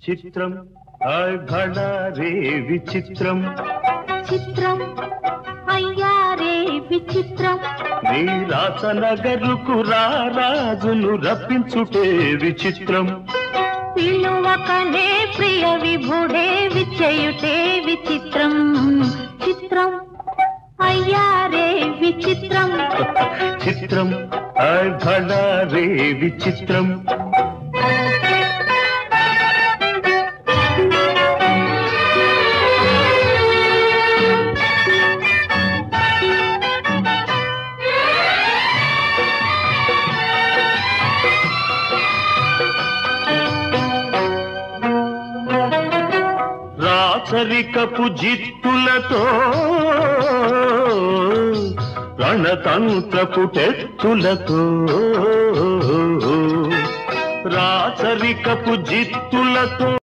చిత్రం ఘడారే విచిత్రం చిత్రం అయ్యారే విచిత్రం నీ రాసనగరుకు రాజును రప్పించుటే విచిత్రం పిలువకనే ప్రియ విభుడే విచయుటే విచిత్రం చిత్రం అయ్యారే విచిత్రం చిత్రం ఘడారే విచిత్రం రాచరికపు జిత్తులతో రణతంత్రపు టెత్తులతో రాచరికపు జిత్తులతో